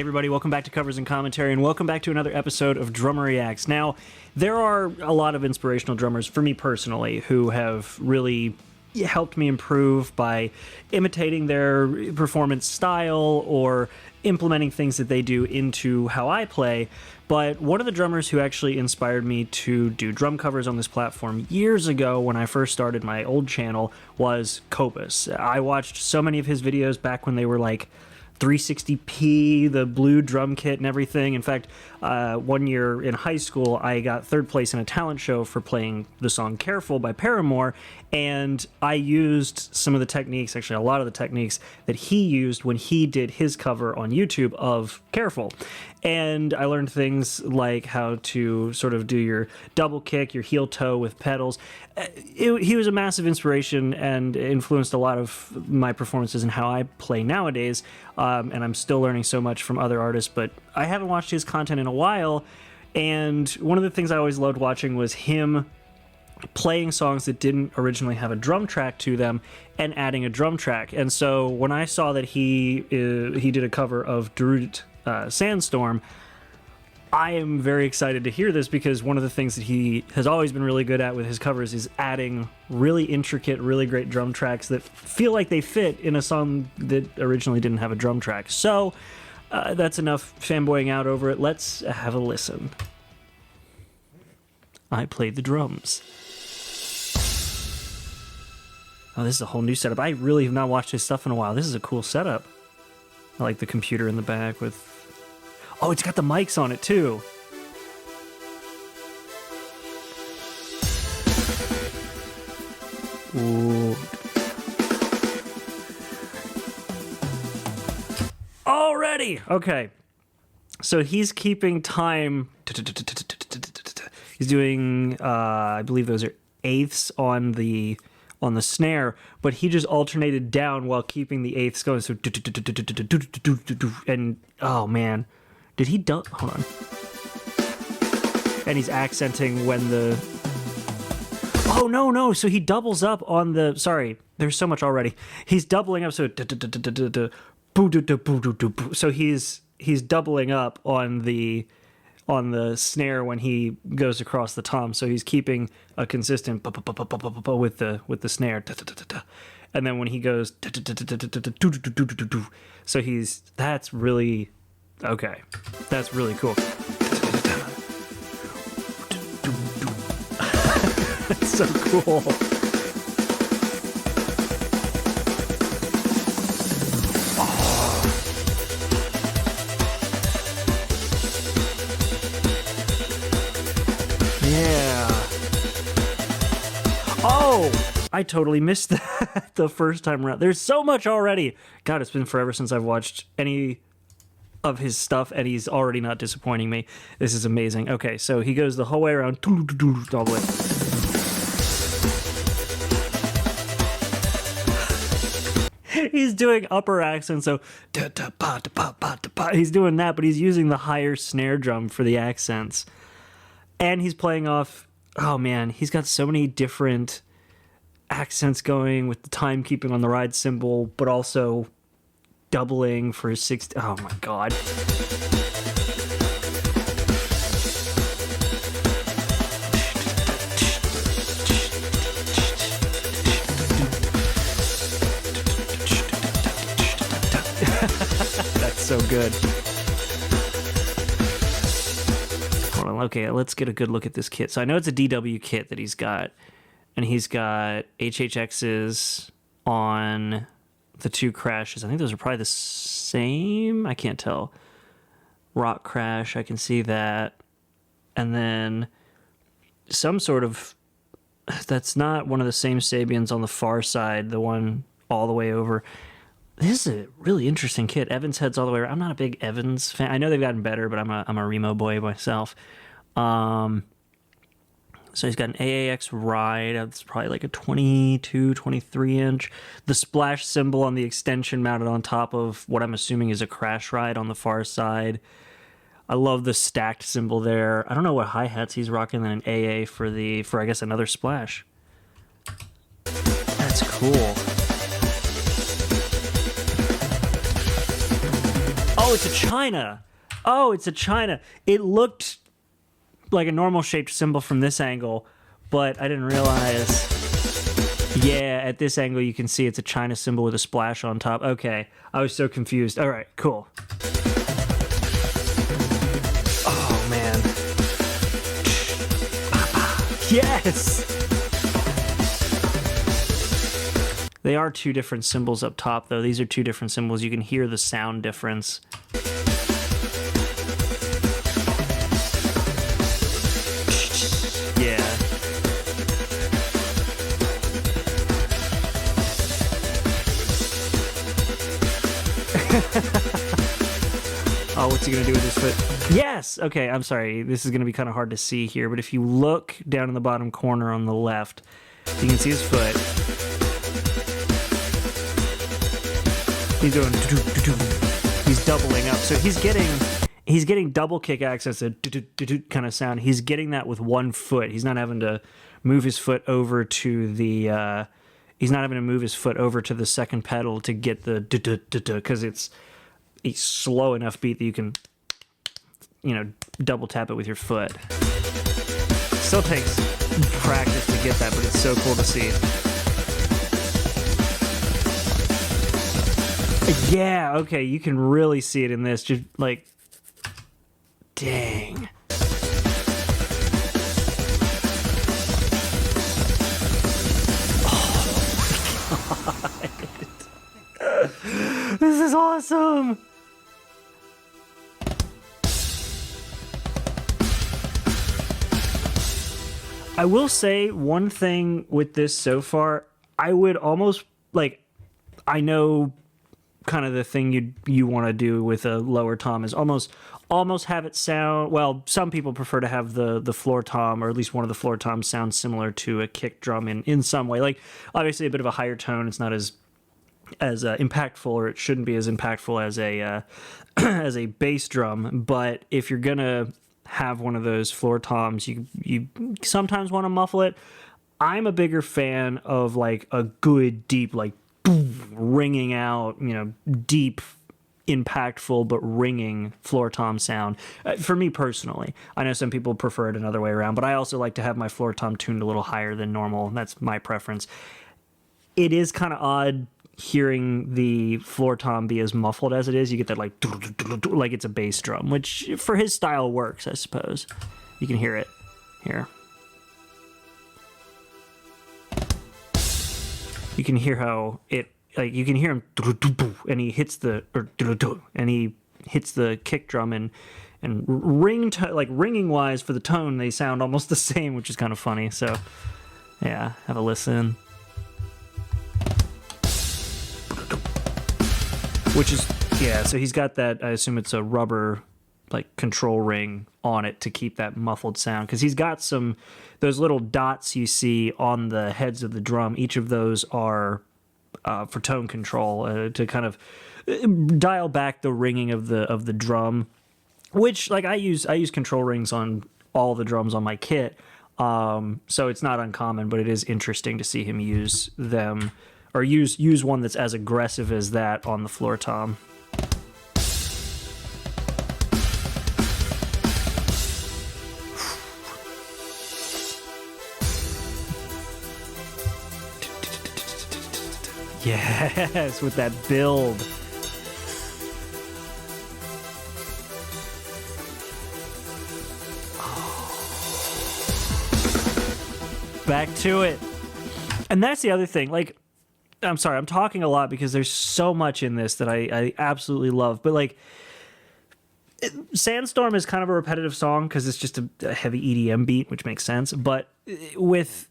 everybody, welcome back to Covers and Commentary, and welcome back to another episode of Drummer Reacts. Now, there are a lot of inspirational drummers, for me personally, who have really helped me improve by imitating their performance style or implementing things that they do into how I play. But one of the drummers who actually inspired me to do drum covers on this platform years ago when I first started my old channel was Cobus. I watched so many of his videos back when they were like 360p, the blue drum kit and everything. In fact, one year in high school, I got third place in a talent show for playing the song Careful by Paramore, and I used some of the techniques, actually a lot of the techniques, that he used when he did his cover on YouTube of Careful. And I learned things like how to sort of do your double kick, your heel toe with pedals. He was a massive inspiration and influenced a lot of my performances and how I play nowadays. And I'm still learning so much from other artists, but I haven't watched his content in a while. And one of the things I always loved watching was him playing songs that didn't originally have a drum track to them and adding a drum track. And so when I saw that he did a cover of Sandstorm, I am very excited to hear this, because one of the things that he has always been really good at with his covers is adding really intricate, really great drum tracks that feel like they fit in a song that originally didn't have a drum track. So that's enough fanboying out over it. Let's have a listen. I played the drums. Oh, this is a whole new setup. I really have not watched his stuff in a while. This is a cool setup. I like the computer in the back with... Oh, it's got the mics on it, too. Ooh. Already! Okay. So he's keeping time. He's doing, I believe those are eighths on the snare, but he just alternated down while keeping the eighths going. So, and oh man, did he hold on? And he's accenting when the... Oh no! So he doubles up on the... Sorry, there's so much already. He's doubling up. So he's doubling up on the snare when he goes across the tom, so he's keeping a consistent with the snare, and then when he goes, so that's really okay. That's really cool. That's so cool. Yeah. Oh, I totally missed that the first time around. There's so much already. God, it's been forever since I've watched any of his stuff, and he's already not disappointing me. This is amazing. Okay, so he goes the whole way around, all the way. He's doing upper accents, so he's doing that, but he's using the higher snare drum for the accents. And he's playing off, oh man, he's got so many different accents going with the timekeeping on the ride cymbal, but also doubling for 60. Oh my god. That's so good. Okay, let's get a good look at this kit. So I know it's a DW kit that he's got, and he's got HHXs on the two crashes. I think those are probably the same. I can't tell. Rock crash, I can see that. And then some sort of... That's not one of the same Sabians on the far side, the one all the way over. This is a really interesting kit. Evans heads all the way around. I'm not a big Evans fan. I know they've gotten better, but I'm a Remo boy myself. So he's got an AAX ride. It's probably like a 22, 23 inch. The splash cymbal on the extension mounted on top of what I'm assuming is a crash ride on the far side. I love the stacked cymbal there. I don't know what hi-hats he's rocking, then an AA for I guess another splash. That's cool. Oh, it's a china. Oh, it's a china. It looked like a normal shaped cymbal from this angle, but I didn't realize. Yeah, at this angle you can see it's a china cymbal with a splash on top. Okay, I was so confused. All right, cool. Oh, man. Yes! They are two different cymbals up top, though. These are two different cymbals. You can hear the sound difference. Yeah. Oh, what's he gonna do with his foot? Yes! Okay, I'm sorry. This is gonna be kind of hard to see here, but if you look down in the bottom corner on the left, you can see his foot. He's doing he's doubling up. So he's getting double kick access, a kind of sound. He's getting that with one foot. He's not having to move his foot over to the he's not having to move his foot over to the second pedal to get the because it's a slow enough beat that you can, you know, double tap it with your foot. Still takes practice to get that, but it's so cool to see. Yeah, okay, you can really see it in this. Just like, dang. Oh my God. This is awesome. I will say one thing with this so far. I would almost, like, I know kind of the thing you want to do with a lower tom is almost have it sound, well, some people prefer to have the floor tom, or at least one of the floor toms, sound similar to a kick drum in some way. Like, obviously a bit of a higher tone, it's not as impactful, or it shouldn't be as impactful as a as a bass drum. But if you're gonna have one of those floor toms, you sometimes want to muffle it. I'm a bigger fan of like a good deep, like, ringing out, you know, deep, impactful but ringing floor tom sound. For me personally, I know some people prefer it another way around, but I also like to have my floor tom tuned a little higher than normal. That's my preference. It is kind of odd hearing the floor tom be as muffled as it is. You get that like it's a bass drum, which for his style works, I suppose. You can hear it here. You can hear how it, like, you can hear him, and he hits the kick drum, and ringing wise for the tone, they sound almost the same, which is kind of funny. So yeah, have a listen. Which is, yeah, so he's got that, I assume it's a rubber, like, control ring on it to keep that muffled sound, because he's got those little dots you see on the heads of the drum. Each of those are for tone control, to kind of dial back the ringing of the drum, which, like, I use control rings on all the drums on my kit, so it's not uncommon, but it is interesting to see him use them, or use one that's as aggressive as that on the floor tom. Yes, with that build. Back to it. And that's the other thing. Like, I'm sorry, I'm talking a lot because there's so much in this that I absolutely love. But, like, Sandstorm is kind of a repetitive song because it's just a heavy EDM beat, which makes sense. But with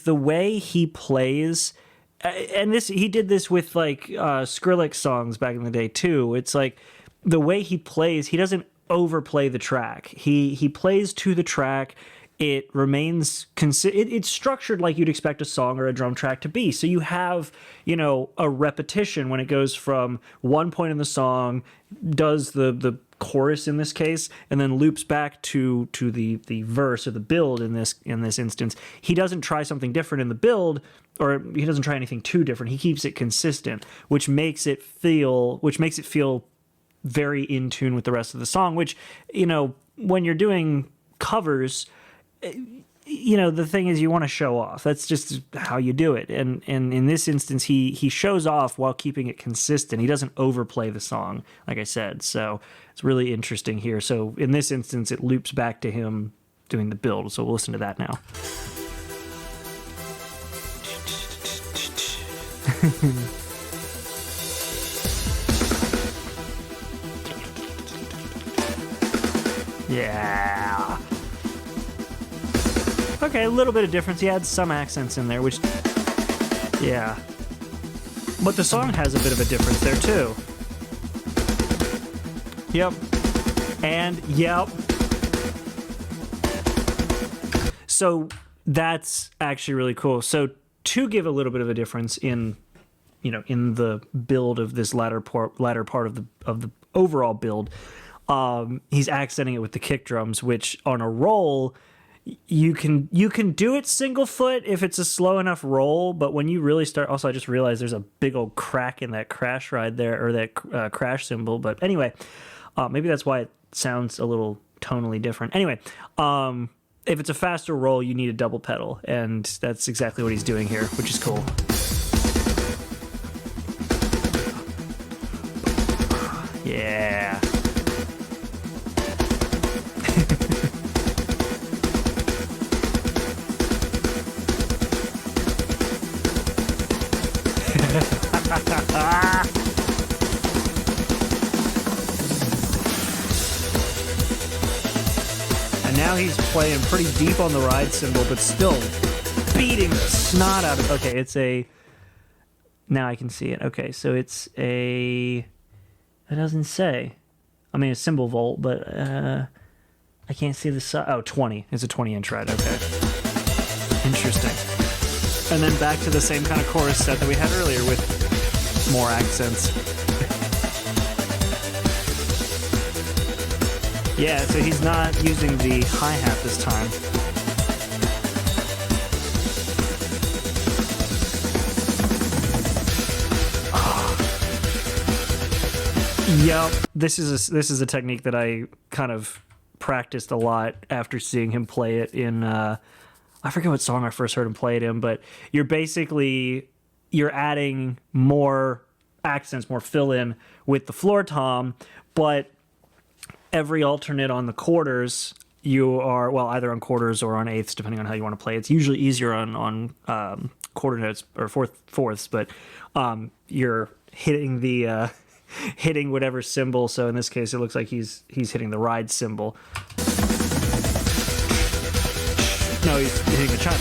the way he plays, and he did this with, like, Skrillex songs back in the day too. It's like the way he plays, he doesn't overplay the track. He plays to the track. It remains it's structured like you'd expect a song or a drum track to be. So you have, you know, a repetition when it goes from one point in the song, does the chorus in this case, and then loops back to the verse or the build in this instance. He doesn't try something different in the build, or he doesn't try anything too different. He keeps it consistent, which makes it feel very in tune with the rest of the song, which, you know, when you're doing covers, you know, the thing is you want to show off. That's just how you do it. And in this instance, he shows off while keeping it consistent. He doesn't overplay the song, like I said. So it's really interesting here. So in this instance, it loops back to him doing the build. So we'll listen to that now. Yeah. Okay, a little bit of difference. He had some accents in there, which, yeah. But the song has a bit of a difference there, too. Yep. And, yep. So that's actually really cool. So to give a little bit of a difference in, you know, in the build of this latter part of the overall build, he's accenting it with the kick drums, which on a roll, you can do it single foot if it's a slow enough roll, but when you really start, also I just realized there's a big old crack in that crash ride there, or that crash cymbal. But anyway, maybe that's why it sounds a little tonally different. Anyway, if it's a faster roll, you need a double pedal, and that's exactly what he's doing here, which is cool. Yeah. And now he's playing pretty deep on the ride cymbal, but still beating the snot out of it. Okay, it's a... Now I can see it. Okay, so it's a... It doesn't say. I mean, a cymbal volt, but I can't see the side. Oh, 20. It's a 20-inch ride. Okay. Interesting. And then back to the same kind of chorus set that we had earlier with more accents. Yeah, so he's not using the hi-hat this time. Yep, this is a technique that I kind of practiced a lot after seeing him play it in I forget what song I first heard him play it in, but you're adding more accents, more fill in with the floor tom, but every alternate on the quarters you are, well, either on quarters or on eighths depending on how you want to play. It's usually easier on quarter notes or fourths, but you're hitting the hitting whatever cymbal. So in this case, it looks like he's hitting the ride cymbal. No, he's hitting the chime.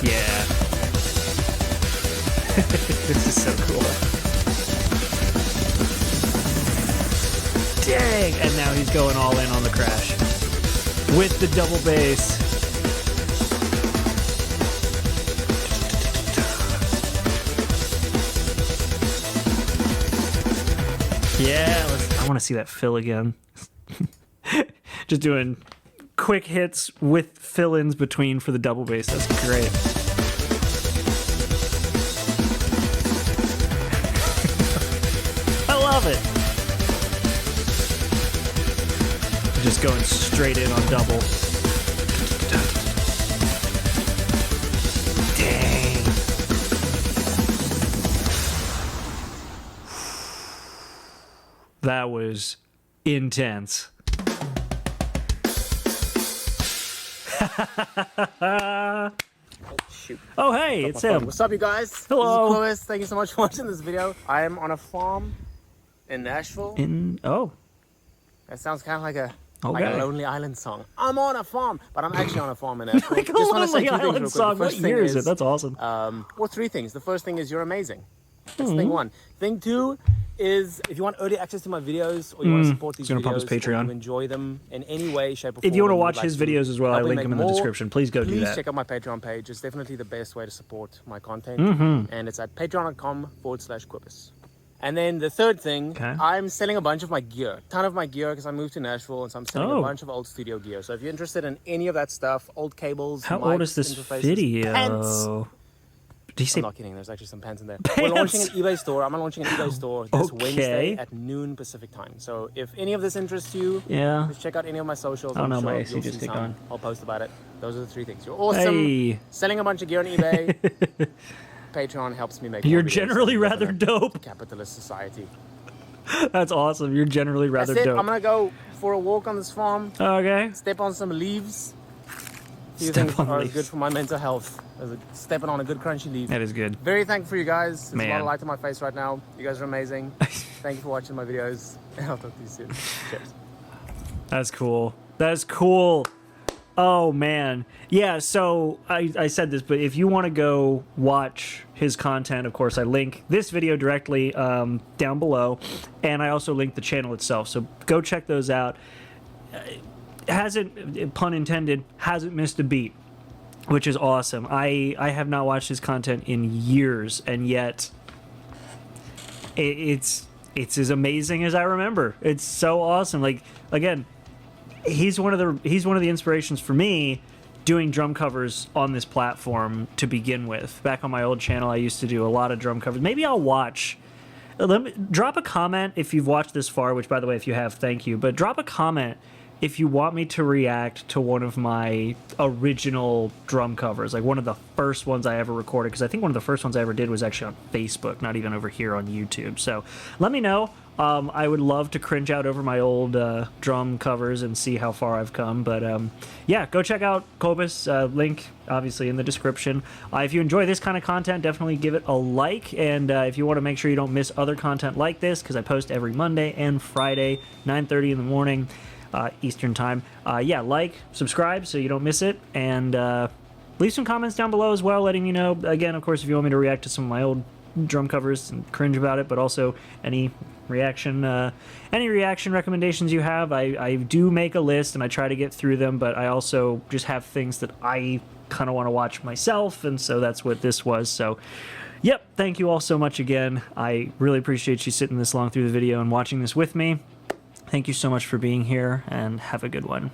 Yeah. This is so cool. Dang! And now he's going all in on the crash with the double bass. Yeah, I want to see that fill again. Just doing quick hits with fill-ins between for the double bass. That's great. I love it. Just going straight in on double. Dang. That was intense. Shoot. Oh, hey, it's him. What's up, you guys? Hello. This is Cobus. Thank you so much for watching this video. I am on a farm in Nashville. That sounds kind of like a Lonely Island song. I'm on a farm, but I'm actually on a farm in Nashville. Like a Lonely Island song. What year is it? That's awesome. Well, three things. The first thing is you're amazing. That's thing one. Thing two is if you want early access to my videos or you want to support these videos, pump his Patreon. Or you enjoy them in any way, shape, or form. If you want to watch his videos as well, I link them in the description. Please go do that. Please check out my Patreon page. It's definitely the best way to support my content. And it's at patreon.com/Cobus. And then the third thing, I'm selling a bunch of my gear. A ton of my gear because I moved to Nashville, and so I'm selling a bunch of old studio gear. So if you're interested in any of that stuff, old cables, how mics, old is this video? Pants. Did you say? I'm not kidding. There's actually some pants in there. Pants? We're launching an eBay store. I'm launching an eBay store this Okay. Wednesday at noon Pacific time. So if any of this interests you, Yeah. just check out any of my socials. Oh, I'm no, sure my AC you'll just see kicked some. on. I'll post about it. Those are the 3 things. You're awesome. Hey. Selling a bunch of gear on eBay. Patreon helps me make You're more videos generally and live rather in a dope. capitalist society. That's awesome. You're generally rather That's it. dope. I'm gonna go for a walk on this farm. Okay. Step on some leaves. Few Step things on are leaves. good for my mental health. As stepping on a good crunchy leaf. That is good. Very thankful for you guys. There's a lot Man. of light on my face right now. You guys are amazing. Thank you for watching my videos. And I'll talk to you soon. Cheers. That's cool. That's cool. Oh, man. Yeah, so I said this, but if you want to go watch his content, of course, I link this video directly down below, and I also link the channel itself. So go check those out. Hasn't, pun intended, hasn't missed a beat, which is awesome. I have not watched his content in years, and yet it's as amazing as I remember. It's so awesome. Like, again, he's one of the inspirations for me doing drum covers on this platform to begin with. Back on my old channel, I used to do a lot of drum covers. Maybe I'll watch. Drop a comment if you've watched this far, which, by the way, if you have, thank you. But drop a comment if you want me to react to one of my original drum covers, like one of the first ones I ever recorded, because I think one of the first ones I ever did was actually on Facebook, not even over here on YouTube. So let me know. I would love to cringe out over my old drum covers and see how far I've come. But yeah, go check out Cobus. Link, obviously, in the description. If you enjoy this kind of content, definitely give it a like. And if you want to make sure you don't miss other content like this, because I post every Monday and Friday, 9:30 in the morning, Eastern time. Yeah, like, subscribe so you don't miss it. And leave some comments down below as well, letting me know. Again, of course, if you want me to react to some of my old drum covers and cringe about it, but also any reaction recommendations you have. I do make a list and I try to get through them, but I also just have things that I kind of want to watch myself, and so that's what this was. So yep, thank you all so much again. I really appreciate you sitting this long through the video and watching this with me. Thank you so much for being here, and have a good one.